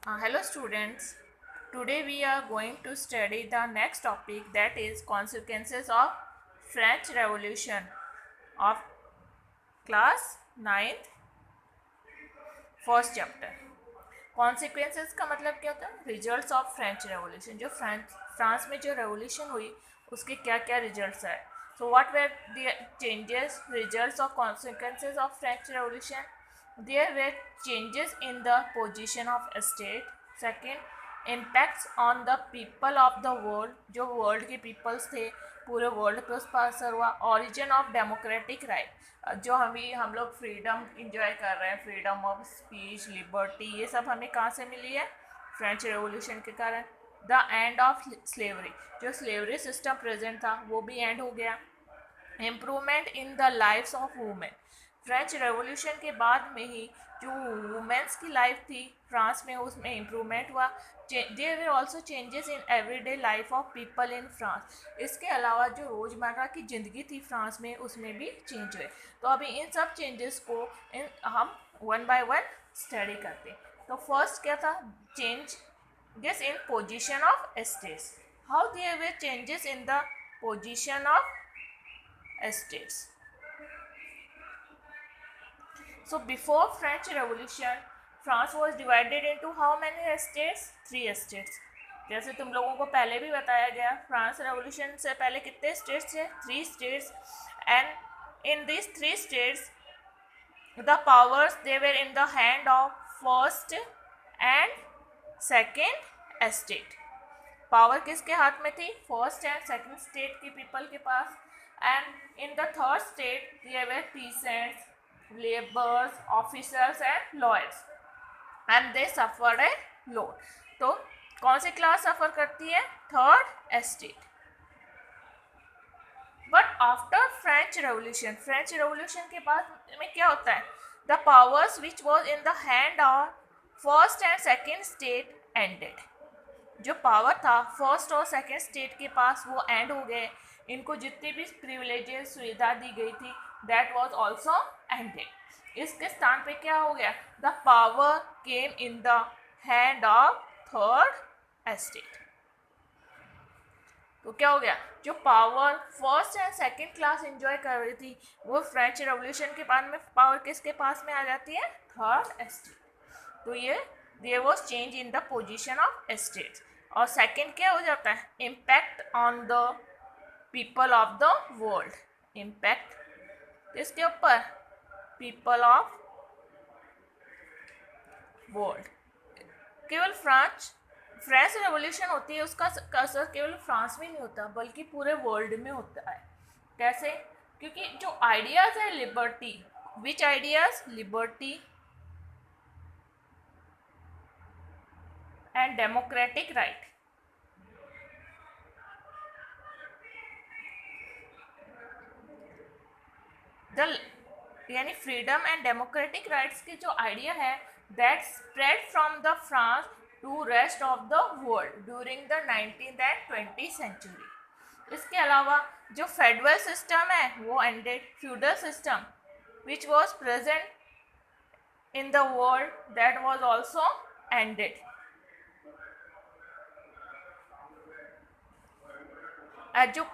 Hello students, today we are going to study the next topic, that is consequences of French Revolution of class 9th first chapter. Consequences का मतलब क्या होता है? Results of French revolution. जो France में जो revolution हुई उसके क्या क्या रिजल्ट्स आए. So what were the changes, results of consequences of French revolution? There were changes in the position of state. Second, impacts on the people of the world. जो world के peoples थे पूरे world पे उस पर असर हुआ. Origin of democratic right. जो हम लोग फ्रीडम इंजॉय कर रहे हैं, फ्रीडम ऑफ स्पीच, लिबर्टी, ये सब हमें कहाँ से मिली है? फ्रेंच रेवोल्यूशन के कारण. The end of slavery. जो स्लेवरी सिस्टम प्रेजेंट था वो भी एंड हो गया. Improvement in the lifes of women. French revolution के बाद में ही जो वुमेन्स की लाइफ थी फ्रांस में उसमें इम्प्रूवमेंट हुआ. There were also changes in everyday life of people in France. इसके अलावा जो रोज़मर्रा की ज़िंदगी थी फ्रांस में उसमें भी चेंज हुए. तो अभी इन सब चेंजेस को हम वन बाय वन स्टडी करते हैं. तो फर्स्ट क्या था? Changes in position of states. How there were changes in the position of states. So before French Revolution, France was divided into how many states? 3 states. जैसे तुम लोगों को पहले भी बताया गया, फ्रांस रेवोल्यूशन से पहले कितने स्टेट्स थे? 3 states. And in this 3 states the powers they were in the hand of first and second state. Power किसके हाथ में थी? फर्स्ट एंड सेकंड स्टेट के पीपल के पास. And in the third state there were peasants, labours, officers and lawyers, and they suffered a lot. तो कौन सी क्लास सफर करती है? Third state. But after French revolution, French revolution के बाद में क्या होता है? The powers which was in the hand of first and second state ended. जो पावर था फर्स्ट और सेकेंड स्टेट के पास वो एंड हो गए. इनको जितनी भी प्रिविलेजेस, सुविधा दी गई थी, दैट वाज आल्सो एंडेड. इसके स्थान पे क्या हो गया? The power came in the hand of third state. तो क्या हो गया? जो power first and second class enjoy कर रही थी वो फ्रेंच रेवोल्यूशन के बाद में पावर किसके पास में आ जाती है? Third state. तो ये there was change in the position of states. और सेकंड क्या हो जाता है? Impact on the people of the world. Impact किसके ऊपर? People of world. केवल फ्रेंच रेवोल्यूशन होती है, उसका असर केवल फ्रांस में नहीं होता बल्कि पूरे वर्ल्ड में होता है. कैसे? क्योंकि जो आइडियाज है liberty, which ideas? Liberty and democratic right. The यानी फ्रीडम एंड डेमोक्रेटिक राइट्स के जो आइडिया है that spread from the France to rest of the world during the 19th and 20th century. इसके अलावा जो फेडरल सिस्टम है वो ended. Feudal system which was present in the world that was also ended. जो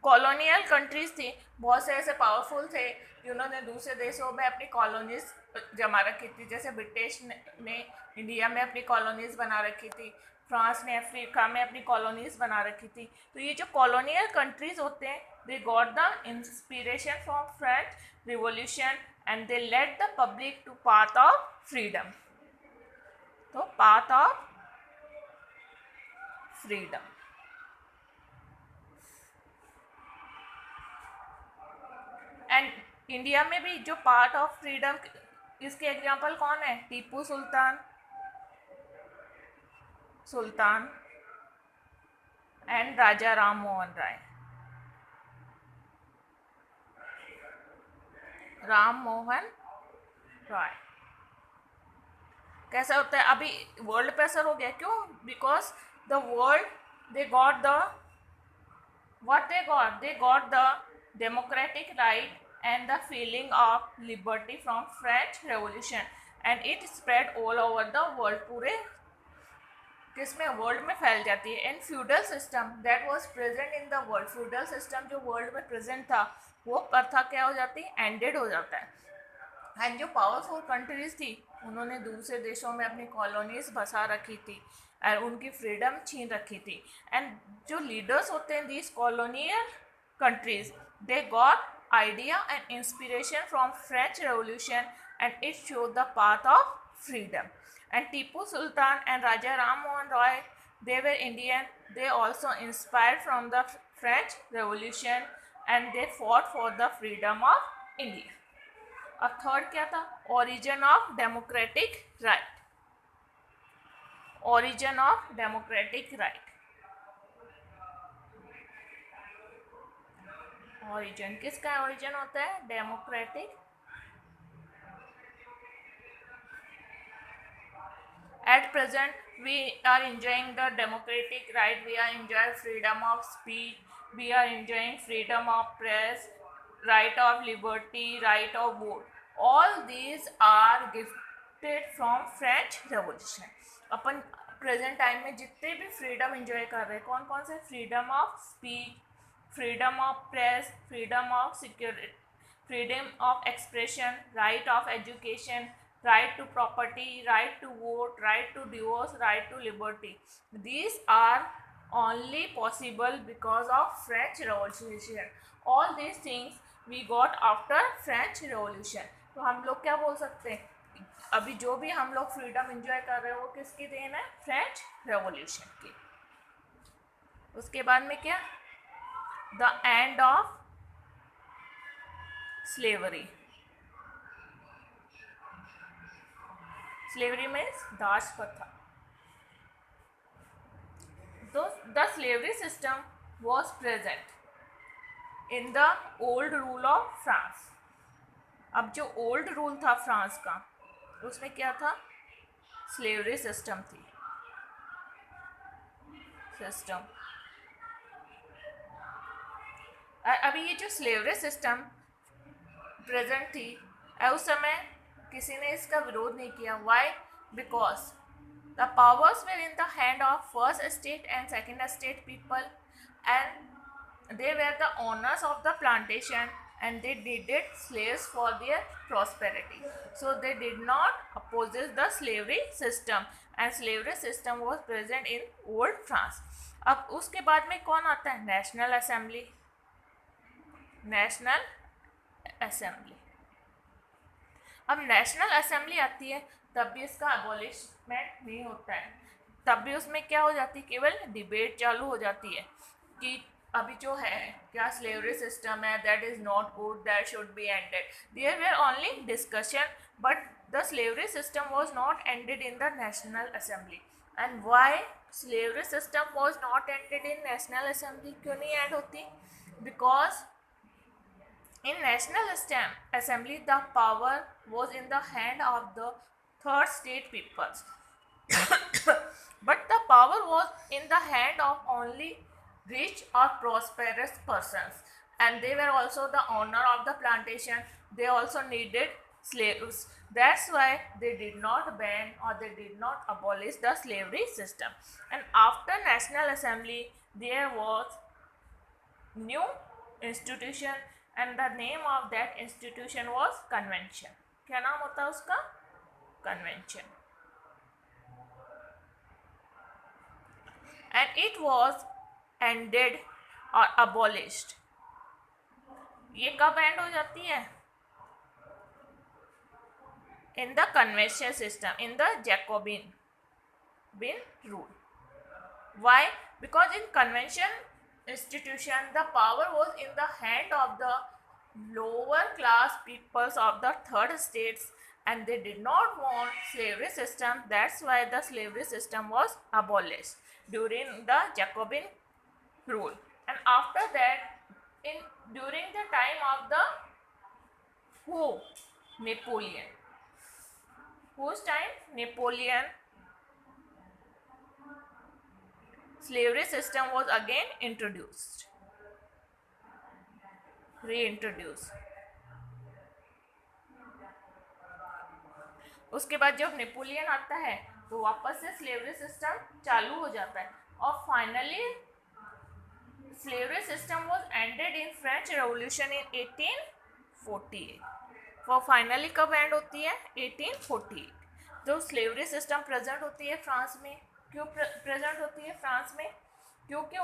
colonial countries थी, बहुत से ऐसे पावरफुल थे जिन्होंने दूसरे देशों में अपनी कॉलोनीज जमा रखी थी. जैसे ब्रिटिश ने इंडिया में अपनी कॉलोनीज बना रखी थी, फ्रांस ने अफ्रीका में अपनी कॉलोनीज बना रखी थी. तो ये जो कॉलोनियल कंट्रीज होते हैं they got the inspiration from French revolution and they led the public to path of freedom. तो path of freedom. And India में भी जो पार्ट ऑफ फ्रीडम, इसके एग्जाम्पल कौन है? टीपू सुल्तान एंड राजा राम मोहन राय. राम मोहन राय. कैसा होता है? अभी वर्ल्ड पे असर हो गया. क्यों? Because the world they got the what they got the democratic right and the feeling of liberty from French Revolution, and it spread all over the world, पूरे किसमें, वर्ल्ड में फैल जाती है। In feudal system that was present in the world, feudal system जो world में present था वो प्रथा क्या हो जाती है, एंडेड हो जाता है। एंड जो पावरफुल कंट्रीज थी उन्होंने दूसरे देशों में अपनी कॉलोनीज बसा रखी थी और उनकी फ्रीडम छीन रखी थी। एंड जो लीडर्स होते हैं these colonial countries, they got idea and inspiration from French Revolution and it showed the path of freedom. And Tipu Sultan and Raja Ram Mohan Roy, they were Indian. They also inspired from the French Revolution and they fought for the freedom of India. और third क्या था, origin of democratic right, origin of democratic right, origin किसका origin होता है, democratic। At present, we are enjoying the democratic right. We are enjoying freedom of speech. We are enjoying freedom of press, right of liberty, right of vote. All these are gifted from French Revolution. Upon present time में जितने भी freedom enjoy कर रहे हैं, कौन कौन से, freedom of speech, freedom of press, freedom of security, freedom of expression, right of education, right to property, right to vote, right to divorce, right to liberty. These are only possible because of French Revolution. All these things we got after French Revolution. तो हम लोग क्या बोल सकते हैं, अभी जो भी हम लोग फ्रीडम एंजॉय कर रहे हैं वो किसकी देन है, फ्रेंच रेवोल्यूशन की। उसके बाद में क्या, the end of slavery. Slavery means दास प्रथा. The slavery system was present in the old rule of France. अब जो ओल्ड रूल था फ्रांस का उसमें क्या था, स्लेवरी सिस्टम थी, सिस्टम। अभी ये जो स्लेवरी सिस्टम प्रेजेंट थी उस समय किसी ने इसका विरोध नहीं किया। Why, because the powers were in the hand of first state and second state people and they were the owners of the plantation and they needed slaves for their prosperity, so they did not oppose the slavery system and slavery system was present in old France. अब उसके बाद में कौन आता है, national assembly, national assembly. अब national assembly आती है तब भी इसका अबॉलिशमेंट नहीं होता है, तब भी उसमें क्या हो जाती है, केवल डिबेट चालू हो जाती है कि अभी जो है क्या स्लेवरी सिस्टम है, that is not good, that should be ended. There were only discussion but the slavery system was not ended in the National Assembly. And why slavery system was not ended in National Assembly, क्यों नहीं end होती, because in National Assembly, the power was in the hand of the third state peoples, but the power was in the hand of only rich or prosperous persons, and they were also the owner of the plantation. They also needed slaves. That's why they did not ban or they did not abolish the slavery system. And after National Assembly, there was new institution and the name of that institution was convention. क्या नाम होता है उसका, convention. And it was ended or abolished. ये कब and हो जाती है, in the convention system, in the Jacobin rule. Why? Because in convention institution the power was in the hand of the lower class peoples of the third states and they did not want slavery system. That's why the slavery system was abolished during the Jacobin rule. And after that, during the time of the Napoleon. Whose time? Napoleon. Slavery system was again reintroduced. उसके बाद जब Napoleon आता है तो वापस से slavery system चालू हो जाता है और finally slavery system was ended in French revolution in 1848। वो फाइनली कब एंड होती है? 1848। जो स्लेवरी सिस्टम प्रेजेंट होती है फ्रांस में, क्यों प्रेजेंट होती है फ्रांस में? क्योंकि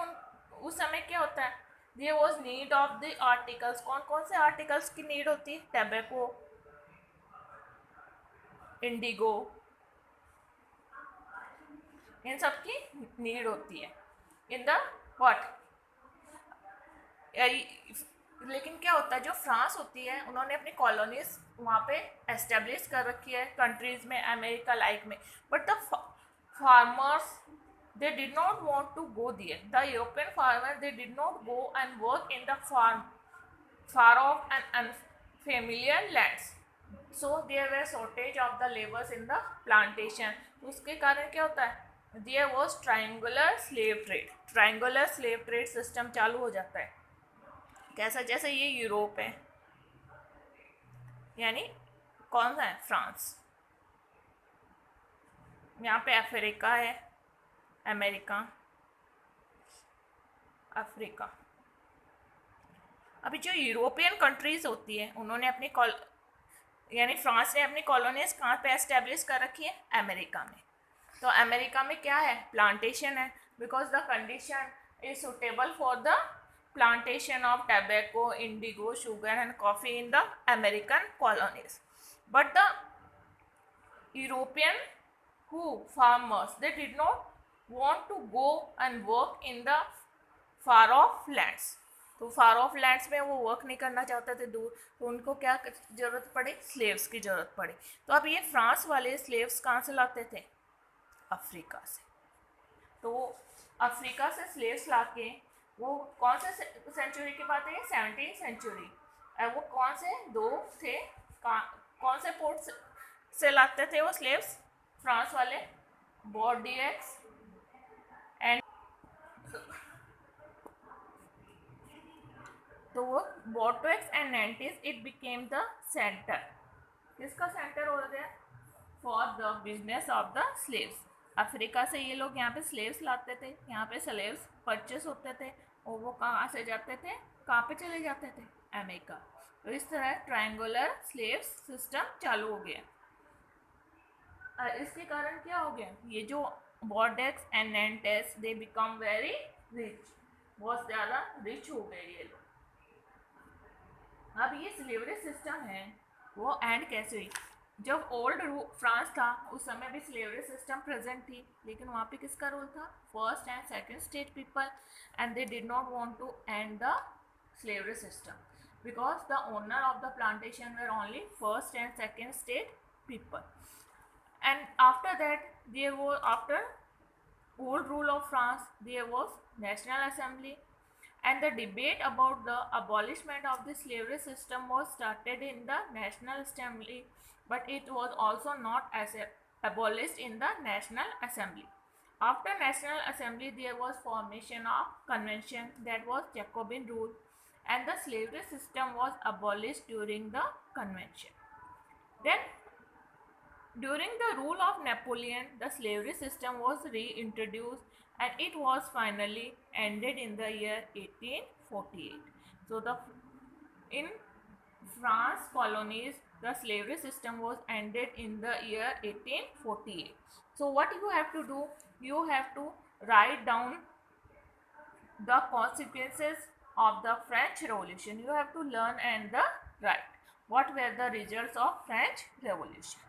उस समय क्या होता है, there was need of the articles. कौन कौन से आर्टिकल्स की नीड होती है? टैबेको, इंडिगो, इन सब की नीड होती है इन द व्हाट। लेकिन क्या होता है, जो फ्रांस होती है उन्होंने अपनी कॉलोनीज वहाँ पे एस्टेब्लिश कर रखी है कंट्रीज में, अमेरिका लाइक में, but the farmers they did not want to go there. The European farmers, they did not go and work in the far off and unfamiliar lands. So there were shortage of the laborers in the plantation. तो उसके कारण क्या होता है, there was triangular slave trade. Triangular slave trade system चालू हो जाता है। कैसा? जैसे ये यूरोप है, यानी कौन सा है? फ्रांस। यहाँ पे अफ्रीका है, अमेरिका, अफ्रीका। अभी जो यूरोपियन कंट्रीज होती है उन्होंने अपनी यानी फ्रांस ने अपनी कॉलोनीज कहाँ पे एस्टेब्लिश कर रखी है? अमेरिका में। तो अमेरिका में क्या है? प्लांटेशन है, because the condition is suitable for the plantation of tobacco, indigo, sugar and coffee in the American colonies. But the European farmers, they did not want to go and work in the far off lands. तो फार of lands में वो work नहीं करना चाहते थे दूर, तो उनको क्या ज़रूरत पड़ी? स्लेव्स की ज़रूरत पड़ी। तो अब ये फ्रांस वाले स्लेव्स कहाँ से लाते थे? अफ्रीका से। तो अफ्रीका से स्लेव्स लाके वो कौन से सेंचुरी की बात है? 17th century. वो कौन से दो थे, कौन से पोर्ट से लाते थे वो स्लेव्स फ्रांस वाले? बोर्डियक्स एंड, तो वो Bordeaux and Nantes, it became the centre. किसका सेंटर हो गया? For the business of the slaves. Africa से ये लोग यहाँ पे स्लेव्स लाते थे, यहाँ पे स्लेव्स परचेस होते थे और वो कहाँ से जाते थे? कहाँ पे चले जाते थे? अमेरिका। तो इस तरह ट्रायंगुलर स्लेव सिस्टम चालू हो गया। इसके कारण क्या हो गया? ये जो Bordeaux and Nantes, they become very rich, बहुत ज़्यादा रिच हो गए ये लोग। अब ये स्लेवरी सिस्टम है वो एंड कैसे हुई? जब ओल्ड फ्रांस था उस समय भी स्लेवरी सिस्टम प्रेजेंट थी, लेकिन वहाँ पे किसका रोल था? First and second state people, and they did not want to end the slavery system because the owner of the plantation were only first and second state people. And after that, there was, after old rule of France, there was National Assembly, and the debate about the abolishment of the slavery system was started in the National Assembly, but it was also not as abolished in the National Assembly. After National Assembly, there was formation of convention, that was Jacobin rule, and the slavery system was abolished during the convention. Then during the rule of Napoleon, the slavery system was reintroduced and it was finally ended in the year 1848. So in France colonies, the slavery system was ended in the year 1848. So what you have to do? You have to write down the consequences of the French Revolution. You have to learn and the write what were the results of French Revolution.